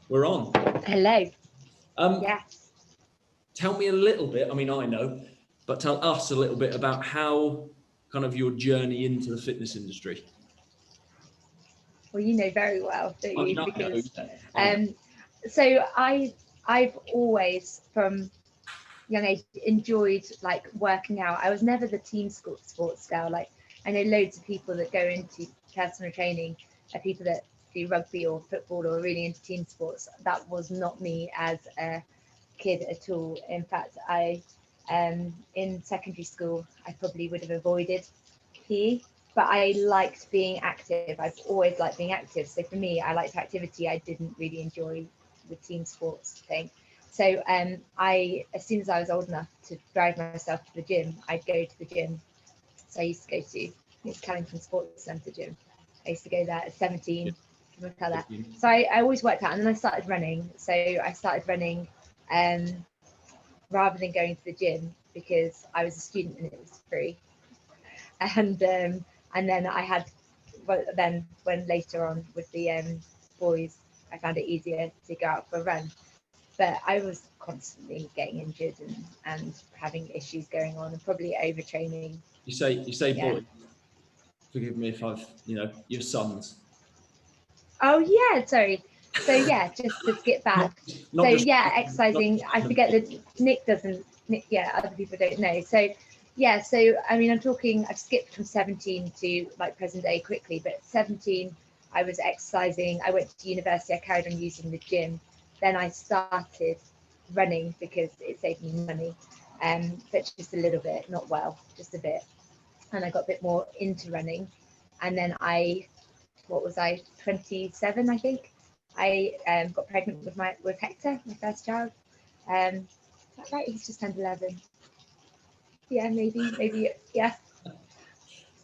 We're on. Hello. Yes. Tell me a little bit, I mean, I know, but tell us a little bit about how kind of your journey into the fitness industry. Well, you know very well, don't you? Because I know. so I've always from young age enjoyed like working out. I was never the team sports girl. Like I know loads of people that go into personal training are people that do rugby or football or are really into team sports. That was not me as a kid at all. In fact, I in secondary school I probably would have avoided PE, but I liked being active. I've always liked being active. So for me, I liked activity. I didn't really enjoy the team sports thing. So as soon as I was old enough to drive myself to the gym, I'd go to the gym. So I used to go to Callington Sports Centre gym. I used to go there at 17. That. So I always worked out, and then I started running. So I started running rather than going to the gym because I was a student and it was free. And then I had, well, then when later on with the boys, I found it easier to go out for a run. But I was constantly getting injured and having issues going on and probably overtraining. You say boys. Forgive me if I've, your sons. Oh yeah, sorry. So yeah, just to skip back. Exercising. I forget that Nick doesn't. Other people don't know. So yeah, so I mean, I've skipped from 17 to like present day quickly, but 17, I was exercising. I went to university. I carried on using the gym. Then I started running because it saved me money, but just a little bit, not well, just a bit. And I got a bit more into running. And then what was I, 27, I think. I got pregnant with Hector, my first child. Is that right? He's just turned 11. Yeah, maybe, yeah.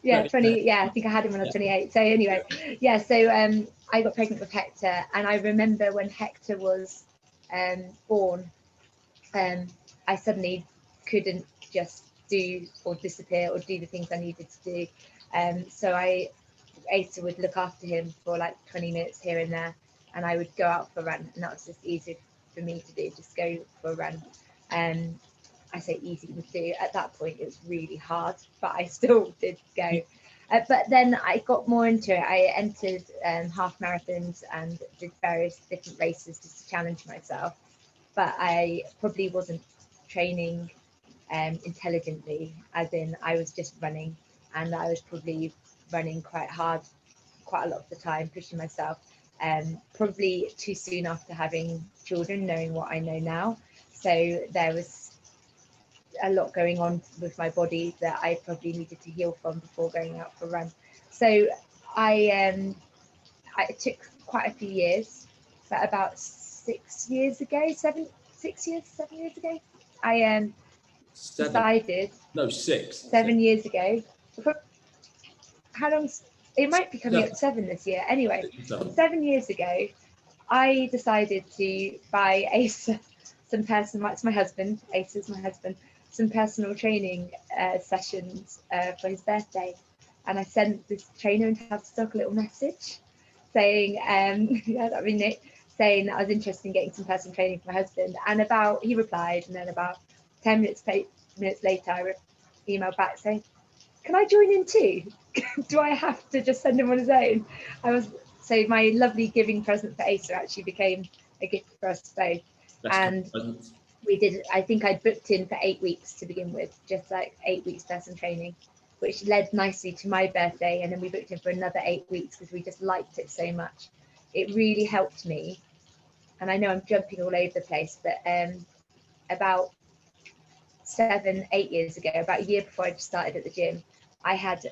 Yeah, 20, yeah, I think I had him when I was 28. So anyway, yeah, so I got pregnant with Hector, and I remember when Hector was born, I suddenly couldn't just do or disappear or do the things I needed to do. So Asa would look after him for like 20 minutes here and there, and I would go out for a run, and that was just easy for me to do, just go for a run. I say easy to do. At that point, it was really hard, but I still did go. But then I got more into it. I entered half marathons and did various different races just to challenge myself. But I probably wasn't training intelligently, as in I was just running, and I was probably running quite hard, quite a lot of the time, pushing myself. Probably too soon after having children, knowing what I know now. So there was a lot going on with my body that I probably needed to heal from before going out for a run. So I took quite a few years, but about 6 years ago, 7 years ago, I decided. No, 6. 7 years ago. How long? It might be coming up 7 this year. Anyway, 7 years ago, I decided to buy Asa some personal. It's my husband. Asa's my husband. Some personal training sessions for his birthday, and I sent this trainer in Tavistock a little message saying, that'd be Nick, saying that I was interested in getting some personal training for my husband. And he replied, and then about 10 minutes later, I emailed back saying, "Can I join in too? Do I have to just send him on his own?" So my lovely giving present for Asa actually became a gift for us both. And we did, I think I'd booked in for 8 weeks to begin with, just like 8 weeks personal training, which led nicely to my birthday. And then we booked in for another 8 weeks because we just liked it so much. It really helped me. And I know I'm jumping all over the place, but about 7, 8 years ago, about a year before I just started at the gym, I had,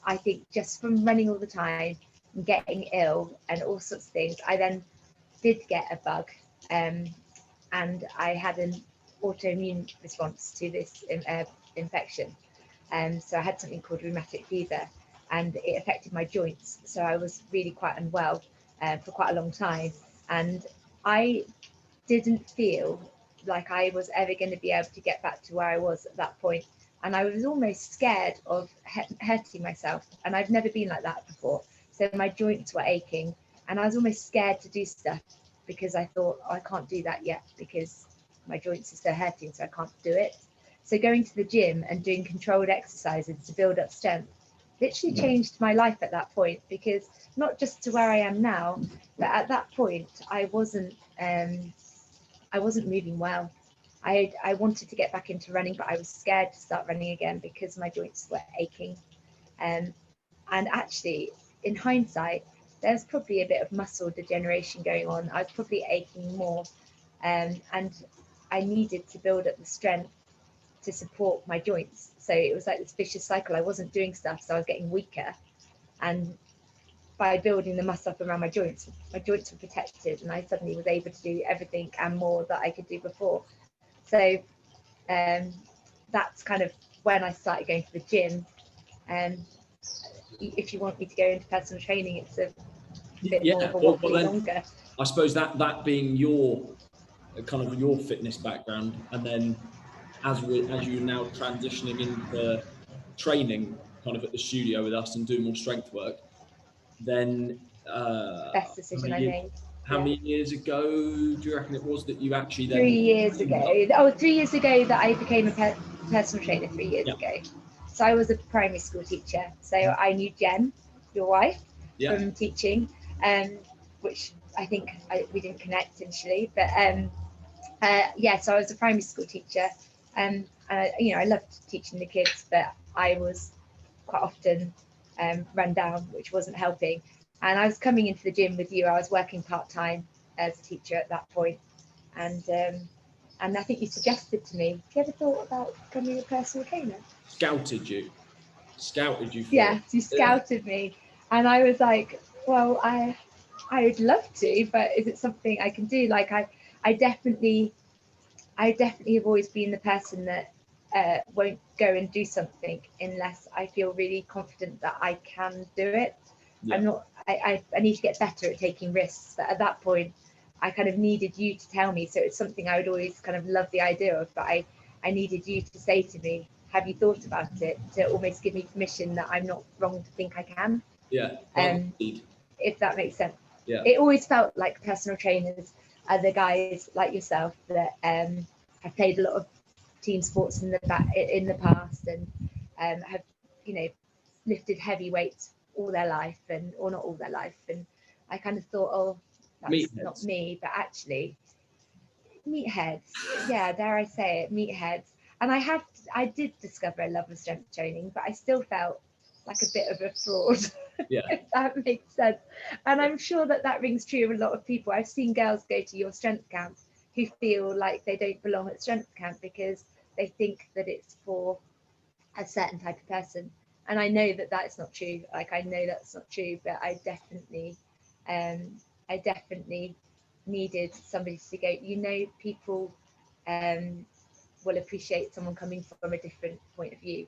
I think just from running all the time and getting ill and all sorts of things, I then did get a bug. And I had an autoimmune response to this infection. So I had something called rheumatic fever, and it affected my joints. So I was really quite unwell for quite a long time. And I didn't feel like I was ever going to be able to get back to where I was at that point. And I was almost scared of hurting myself. And I've never been like that before. So my joints were aching, and I was almost scared to do stuff. because I thought, oh, I can't do that yet because my joints are so hurting, so I can't do it. So going to the gym and doing controlled exercises to build up strength literally changed my life at that point, because not just to where I am now, but at that point I wasn't moving well. I wanted to get back into running, but I was scared to start running again because my joints were aching. And actually, in hindsight, there's probably a bit of muscle degeneration going on. I was probably aching more, and I needed to build up the strength to support my joints. So it was like this vicious cycle. I wasn't doing stuff, so I was getting weaker. And by building the muscle up around my joints were protected, and I suddenly was able to do everything and more that I could do before. So that's kind of when I started going to the gym. And if you want me to go into personal training, it's a bit more of a wobbly longer. I suppose that being your kind of your fitness background, and then as you're now transitioning into training kind of at the studio with us and doing more strength work, then best decision I made. How many years ago do you reckon it was that you actually then 3 years ago? Oh, 3 years ago that I became a personal trainer. 3 years ago. So I was a primary school teacher, so I knew Jen, your wife, from teaching, which I think we didn't connect initially, but so I was a primary school teacher, and I loved teaching the kids, but I was quite often run down, which wasn't helping. And I was coming into the gym with you. I was working part-time as a teacher at that point, and I think you suggested to me, have you ever thought about becoming a personal trainer? Scouted you for yeah, you scouted me, and I was like, well, I would love to, but is it something I can do? Like I definitely have always been the person that won't go and do something unless I feel really confident that I can do it. I need to get better at taking risks, but at that point I kind of needed you to tell me. So it's something I would always kind of love the idea of, but I needed you to say to me, have you thought about it, to almost give me permission that I'm not wrong to think I can. If that makes sense. It always felt like personal trainers are the guys like yourself that have played a lot of team sports in the past, and have lifted heavy weights all their life, or not all their life. And I kind of thought, oh, that's not me, but actually meatheads, dare I say it, meatheads. And I did discover a love of strength training, but I still felt like a bit of a fraud, if that makes sense. And I'm sure that rings true of a lot of people. I've seen girls go to your strength camp who feel like they don't belong at strength camp because they think that it's for a certain type of person. And I know that that's not true. Like, I know that's not true, but I definitely needed somebody to go, people will appreciate someone coming from a different point of view.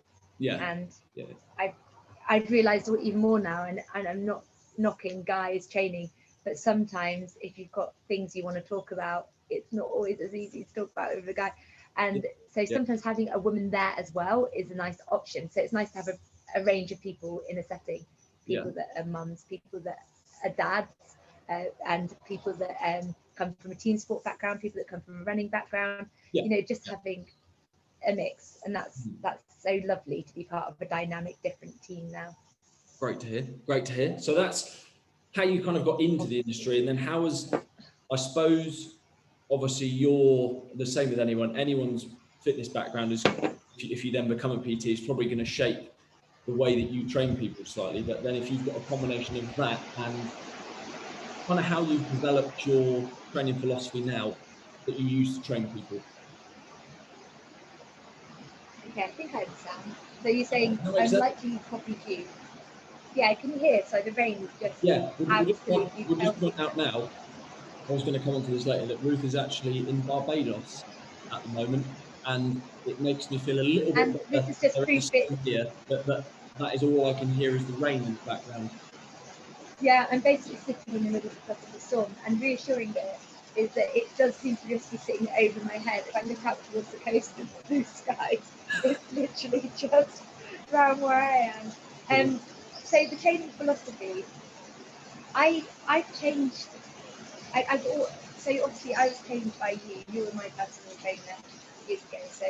I've realized even more now, and I'm not knocking guys training, but sometimes if you've got things you want to talk about, it's not always as easy to talk about with a guy. And so sometimes having a woman there as well is a nice option. So it's nice to have a range of people in a setting, people that are mums, people that are dads, and people that come from a team sport background, people that come from a running background, just having a mix. And that's so lovely to be part of a dynamic, different team now. Great to hear. So that's how you kind of got into the industry. And then how was, I suppose, obviously you're the same with anyone's fitness background is, if you then become a PT, is probably going to shape the way that you train people slightly. But then if you've got a combination of that and kind of how you've developed your training philosophy now that you use to train people. Okay, I think I understand. So you're saying I'm likely copied you. Yeah, I can hear. So the rain is just we'll just point out now, I was going to come on to this later, that Ruth is actually in Barbados at the moment, and it makes me feel a little bit better. This is just proof that is all I can hear is the rain in the background. Yeah, I'm basically sitting in the middle of the storm, and reassuring bit is that it does seem to just be sitting over my head. If I look out towards the coast and the blue skies, it's literally just around where I am. So the training philosophy, I've changed. so obviously I was trained by you. You were my personal trainer years ago. So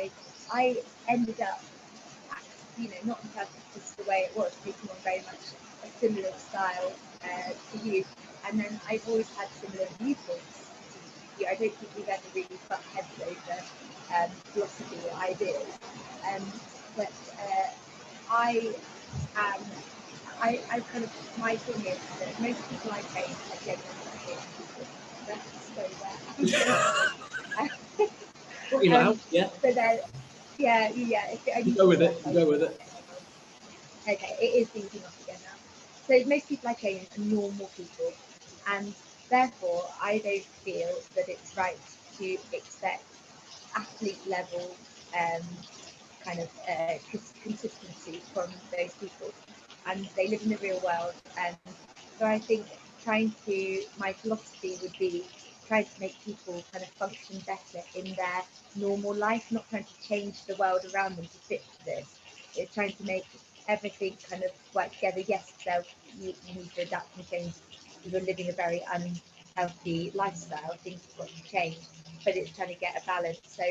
I ended up, not in practice the way it was, taking on very much a similar style to you. And then I've always had similar viewpoints to you. I don't think we've ever really butt heads over philosophy or ideas. But I kind of, my thing is that most people I train are genuinely people. That's so rare. Yeah. So then, yeah. You go with it. Okay, it is easing off again now. So most people I train are normal people, and therefore I don't feel that it's right to expect athlete level consistency from those people, and they live in the real world. And so I think my philosophy would be trying to make people kind of function better in their normal life, not trying to change the world around them to fit this. It's trying to make everything kind of work together. Yes, you need to adapt and change because you're living a very unhealthy lifestyle. Things have got to change, but it's trying to get a balance. So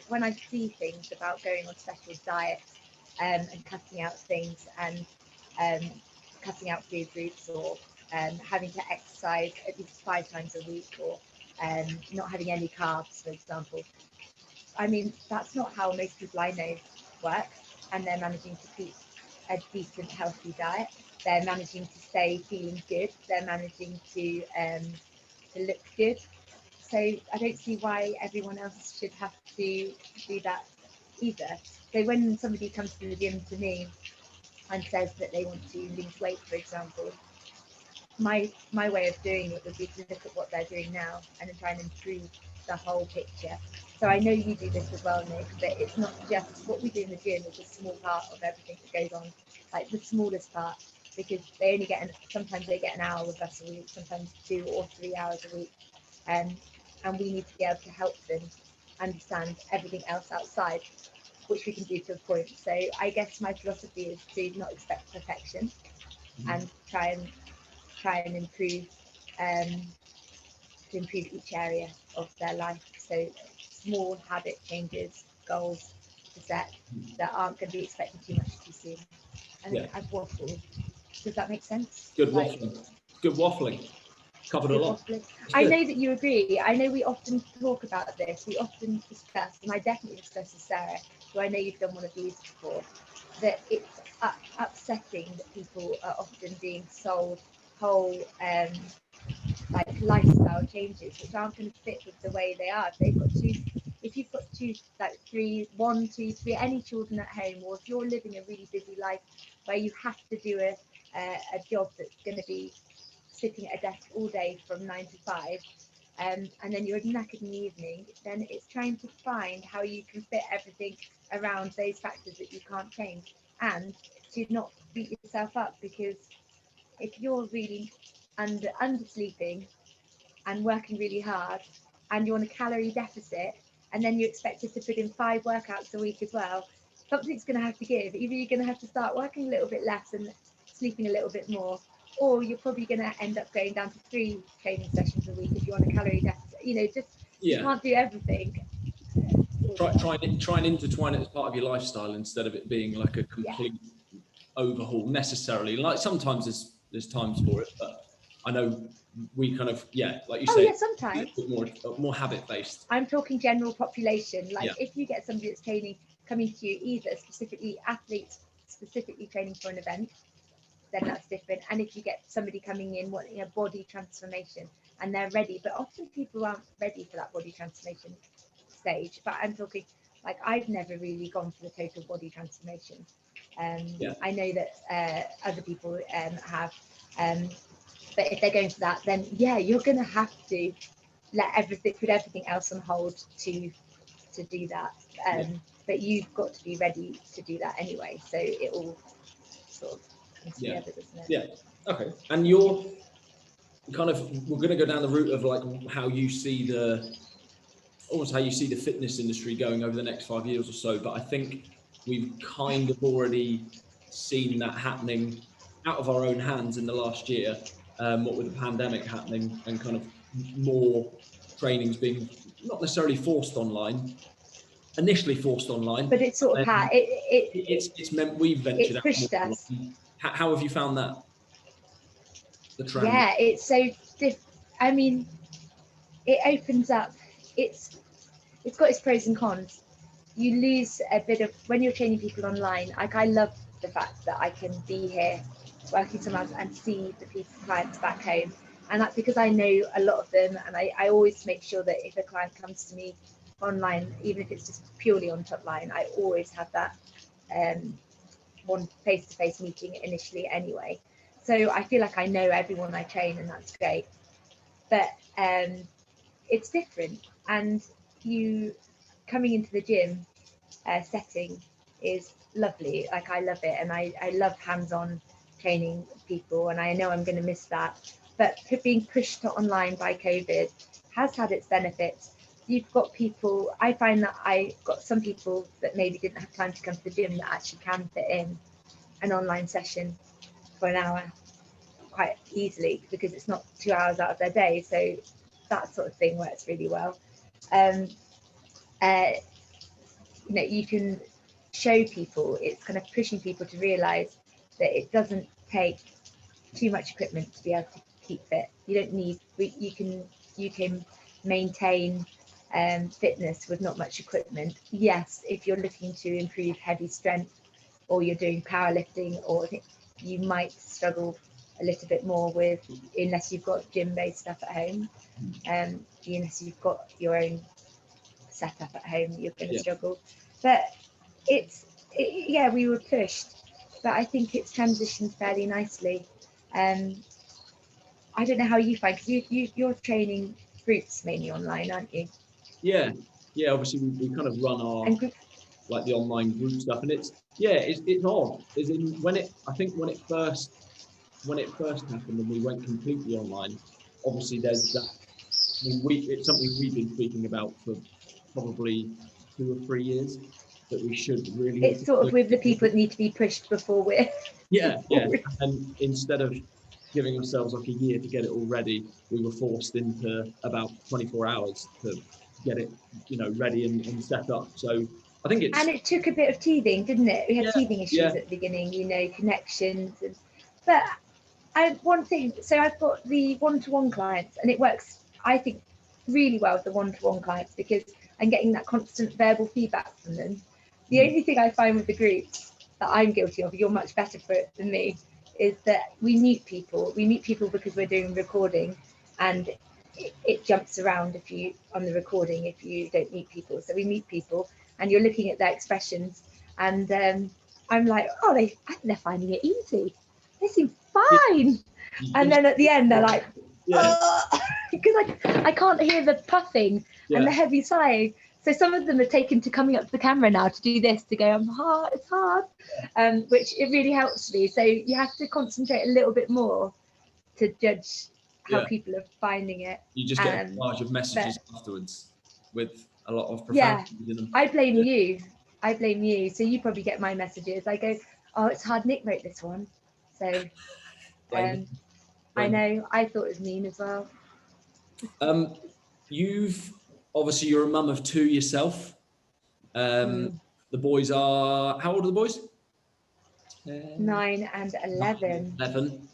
when I see things about going on special diets and cutting out things and cutting out food groups or having to exercise at least 5 times a week or not having any carbs, for example. I mean, that's not how most people I know work, and they're managing to keep a decent, healthy diet. They're managing to stay feeling good. They're managing to look good. So I don't see why everyone else should have to do that either. So when somebody comes to the gym to me and says that they want to lose weight, for example, my way of doing it would be to look at what they're doing now and then try and improve the whole picture. So I know you do this as well, Nick, but it's not just what we do in the gym is a small part of everything that goes on, like the smallest part, because they only sometimes they get an hour with us a week, sometimes 2 or 3 hours a week. And we need to be able to help them understand everything else outside, which we can do to a point. So I guess my philosophy is to not expect perfection and try and improve each area of their life. So small habit changes, goals to set that aren't going to be expected too much too soon. And I've waffled. Does that make sense? Good waffling. Covered a lot. I know that you agree. I know we often talk about this. We often discuss, and I definitely discuss with Sarah, who I know you've done one of these before, that it's upsetting that people are often being sold whole lifestyle changes which aren't going to fit with the way they are. If you've got one, two, three, any children at home, or if you're living a really busy life where you have to do a job that's going to be sitting at a desk all day from 9 to 5, and then you're knackered in the evening, then it's trying to find how you can fit everything around those factors that you can't change, and to not beat yourself up, because if you're really undersleeping and working really hard and you're on a calorie deficit and then you're expected to put in 5 workouts a week as well, something's going to have to give. Either you're going to have to start working a little bit less and sleeping a little bit more, or you're probably going to end up going down to 3 training sessions a week if you're on a calorie deficit. You can't do everything. Try and intertwine it as part of your lifestyle instead of it being like a complete overhaul necessarily. Like sometimes there's times for it, but I know we kind of like you say. Sometimes more habit based. I'm talking general population. If you get somebody that's coming to you, either specifically athletes specifically training for an event, then that's different. And if you get somebody coming in wanting a body transformation and they're ready, but often people aren't ready for that body transformation stage. But I'm talking I've never really gone for the total body transformation. I know that other people have, but if they're going for that, then you're going to have to put everything else on hold to do that. But you've got to be ready to do that anyway. So it all sort of comes together, doesn't it? Yeah. Okay. And you're kind of, we're going to go down the route of how you see the fitness industry going over the next 5 years or so. But I think we've kind of already seen that happening out of our own hands in the last year, what with the pandemic happening and kind of more training's been not necessarily forced online, initially forced online, but it's sort of it's meant we've ventured it's out pushed more us. online. How have you found that? The trend? Yeah, it's so I mean, it opens up. It's got its pros and cons. You lose a bit of when you're training people online. Like, I love the fact that I can be here working somewhere else and see the clients back home, and that's because I know a lot of them, and I always make sure that if a client comes to me online, even if it's just purely on top line, I always have that one face-to-face meeting initially anyway. So I feel like I know everyone I train, and that's great. But it's different, and you coming into the gym setting is lovely. Like, I love it, and I love hands-on training people, and I know I'm going to miss that. But being pushed to online by COVID has had its benefits. You've got people, I find that I got some people that maybe didn't have time to come to the gym that actually can fit in an online session for an hour quite easily, because it's not 2 hours out of their day. So that sort of thing works really well. You know, you can show people, it's kind of pushing people to realize that it doesn't take too much equipment to be able to keep fit. You don't need, you can maintain fitness with not much equipment. Yes, if you're looking to improve heavy strength, or you're doing powerlifting, or you might struggle a little bit more with, unless you've got gym-based stuff at home, unless you've got your own setup at home, you're going to struggle. But yeah, we were pushed, but I think it's transitioned fairly nicely. I don't know how you find, because you're training groups mainly online, aren't you? Yeah, obviously we kind of run our like the online group stuff, and it's odd. As in, I think when it first happened and we went completely online, obviously there's that. I mean, it's something we've been speaking about for probably 2 or 3 years, that we should really. It's sort of with the people that need to be pushed before we're. Yeah. And instead of giving ourselves like a year to get it all ready, we were forced into about 24 hours to get it, ready and set up. So I think it's. And it took a bit of teething, didn't it? We had teething issues at the beginning, connections. But one thing, so I've got the one-to-one clients, and it works, I think, really well with the one-to-one clients, because I'm getting that constant verbal feedback from them. The only thing I find with the groups that I'm guilty of, you're much better for it than me, is that we mute people. We mute people because we're doing recording, and it jumps around on the recording if you don't mute people. So we mute people, and you're looking at their expressions, and I'm like, I think they're finding it easy. They seem fine. And then at the end, they're like, because I can't hear the puffing and the heavy sighing. So some of them are taken to coming up to the camera now to do this, to go, it's hard, which it really helps me. So you have to concentrate a little bit more to judge how people are finding it. You just get a barrage of messages afterwards with a lot of profanity in them. I blame you. So you probably get my messages. I go, it's hard, Nick wrote this one. So I know, I thought it was mean as well. You're a mum of 2 yourself. The boys are, how old are the boys? 9 and 11. 11.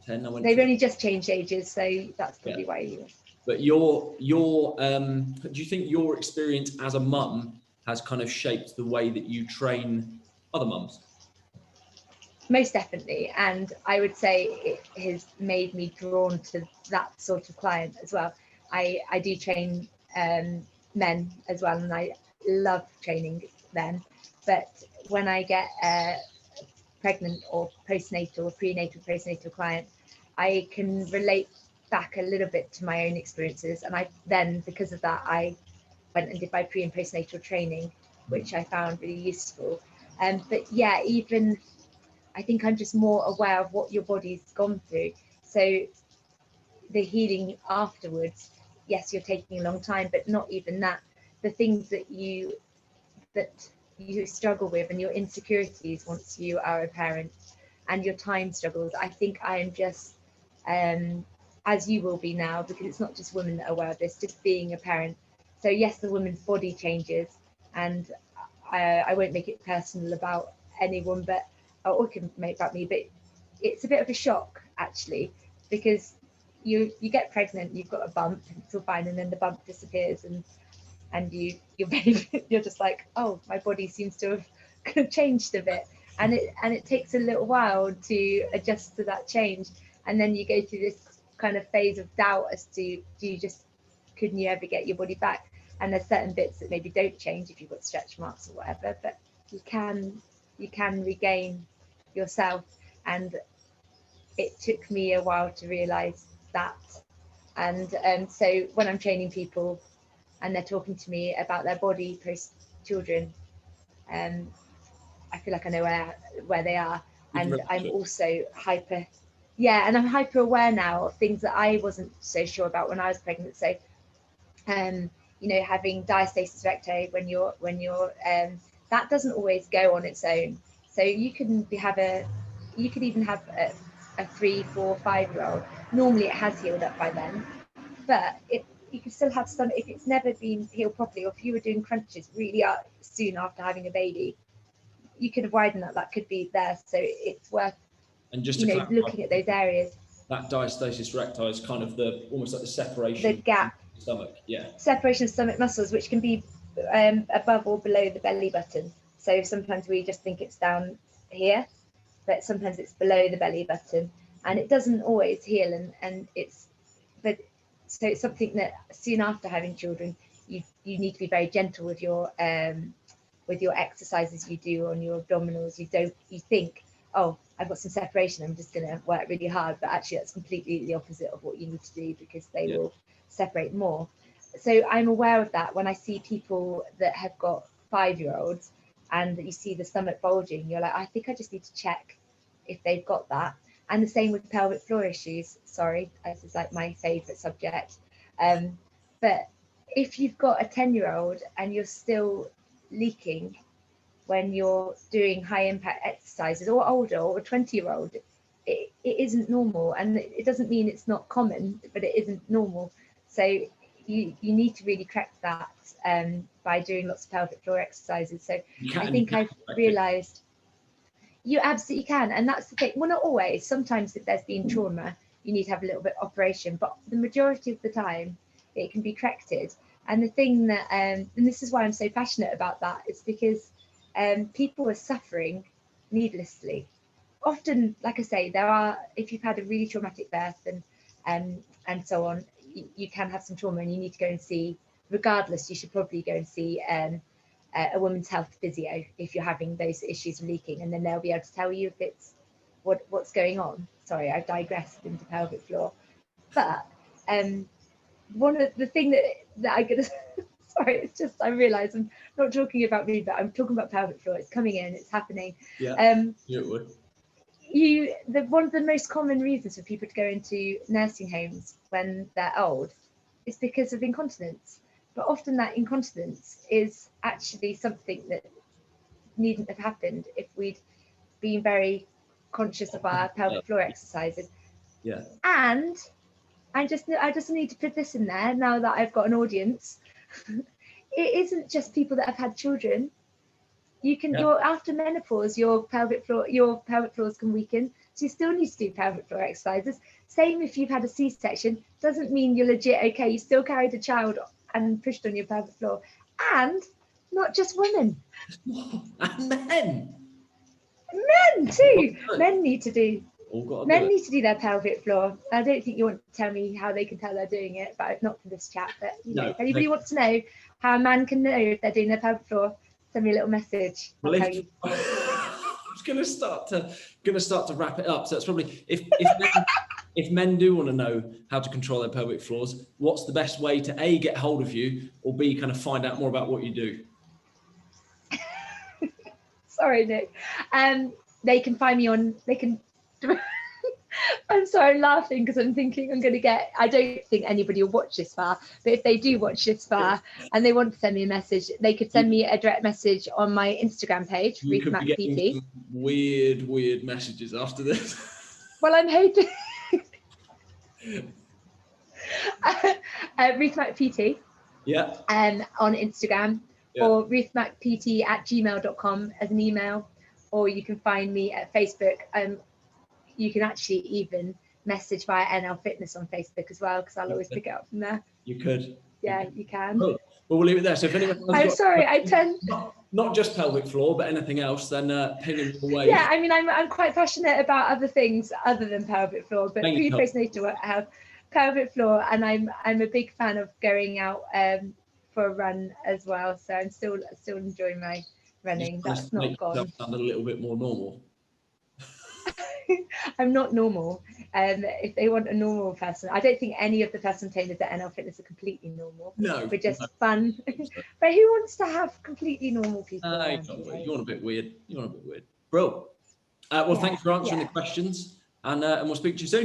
10. They've only just changed ages, so that's probably why you. But do you think your experience as a mum has kind of shaped the way that you train other mums? Most definitely, and I would say it has made me drawn to that sort of client as well. I do train men as well, and I love training men. But when I get pregnant or prenatal postnatal client, I can relate back a little bit to my own experiences, and because of that, I went and did my pre and postnatal training, which I found really useful. But yeah, even I think I'm just more aware of what your body's gone through. So the healing afterwards, yes, you're taking a long time, but not even that. The things that you struggle with, and your insecurities once you are a parent, and your time struggles. I think I am just as you will be now, because it's not just women that are aware of this, just being a parent. So yes, the woman's body changes, and I won't make it personal about anyone, but or can make about me, but it's a bit of a shock actually, because you get pregnant, you've got a bump, and it's all fine, and then the bump disappears, and your baby, you're just like, oh, my body seems to have changed a bit, and it takes a little while to adjust to that change, and then you go through this kind of phase of doubt as to couldn't you ever get your body back? And there's certain bits that maybe don't change if you've got stretch marks or whatever, but you can regain yourself. And it took me a while to realize that. And so when I'm training people and they're talking to me about their body post children, I feel like I know where they are. And I'm also hyper aware now of things that I wasn't so sure about when I was pregnant. So having diastasis recti when you're that doesn't always go on its own. So you could even have a 3, 4, 5-year-old. Normally it has healed up by then, but you can still have some if it's never been healed properly, or if you were doing crunches really soon after having a baby, you could have widened that could be there. So it's worth looking at those areas. That diastasis recti is kind of almost like the separation, the gap, of the stomach, separation of stomach muscles, which can be above or below the belly button. So sometimes we just think it's down here, but sometimes it's below the belly button, and it doesn't always heal. So it's something that soon after having children, you need to be very gentle with your exercises you do on your abdominals. You think, oh, I've got some separation, I'm just going to work really hard, but actually that's completely the opposite of what you need to do, because they will separate more. So I'm aware of that when I see people that have got 5-year-olds and you see the stomach bulging, you're like, I think I just need to check if they've got that. And the same with pelvic floor issues. Sorry, this is like my favorite subject. But if you've got a 10-year-old and you're still leaking when you're doing high impact exercises, or older, or a 20-year-old, it isn't normal. And it doesn't mean it's not common, but it isn't normal. So you need to really correct that by doing lots of pelvic floor exercises. So I think I've realized you absolutely can. And that's the thing. Well, not always. Sometimes if there's been trauma, you need to have a little bit of operation, but the majority of the time it can be corrected. And the thing that, and this is why I'm so passionate about that, is because people are suffering needlessly. Often, like I say, if you've had a really traumatic birth and so on, you can have some trauma, and you need to go and see, regardless, you should probably go and see a women's health physio if you're having those issues of leaking, and then they'll be able to tell you if it's what's going on. Sorry, I've digressed into pelvic floor, but one of the thing that I get sorry, it's just I realise I'm not talking about me, but I'm talking about pelvic floor. It's coming in, it's happening. It would. One of the most common reasons for people to go into nursing homes when they're old is because of incontinence. But often that incontinence is actually something that needn't have happened if we'd been very conscious of our pelvic floor exercises. Yeah. And I just need to put this in there now that I've got an audience. It isn't just people that have had children. You can, after menopause, your pelvic floors can weaken. So you still need to do pelvic floor exercises. Same if you've had a C-section, doesn't mean you're legit okay. You still carried a child and pushed on your pelvic floor. And not just women. And men. Men too. Men need to do. Need to do their pelvic floor. I don't think you want to tell me how they can tell they're doing it, but not for this chat. But if anybody wants to know how a man can know if they're doing their pelvic floor, send me a little message. I'll tell you. I was going to start to wrap it up. So it's probably if men do want to know how to control their pelvic floors, what's the best way to A, get hold of you, or B, kind of find out more about what you do? Sorry, Nick. They can find me on. They can. I'm sorry, I'm laughing because I'm thinking I don't think anybody will watch this far, but if they do watch this far and they want to send me a message, they could send me a direct message on my Instagram page, RuthMacPT. Weird messages after this. Well, I'm hoping. RuthMacPT. Yeah. On Instagram, or RuthMacPT@gmail.com as an email, or you can find me at Facebook. You can actually even message via NLFitness on Facebook as well, because I'll always pick it up from there. You could. Yeah, you can. Cool. Well, we'll leave it there. So if anyone has I'm got, sorry, I tend not just pelvic floor, but anything else, then ping them away. Yeah, I mean, I'm quite passionate about other things other than pelvic floor, but pre-postnatal health, pelvic floor, and I'm a big fan of going out for a run as well. So I'm still enjoying my running. That's not gone. Sound a little bit more normal. I'm not normal. If they want a normal person, I don't think any of the personal trainers at NLFitness are completely normal. No, we're just fun. But who wants to have completely normal people? You want a bit weird. Bro. Well, thanks for answering the questions, and we'll speak to you soon.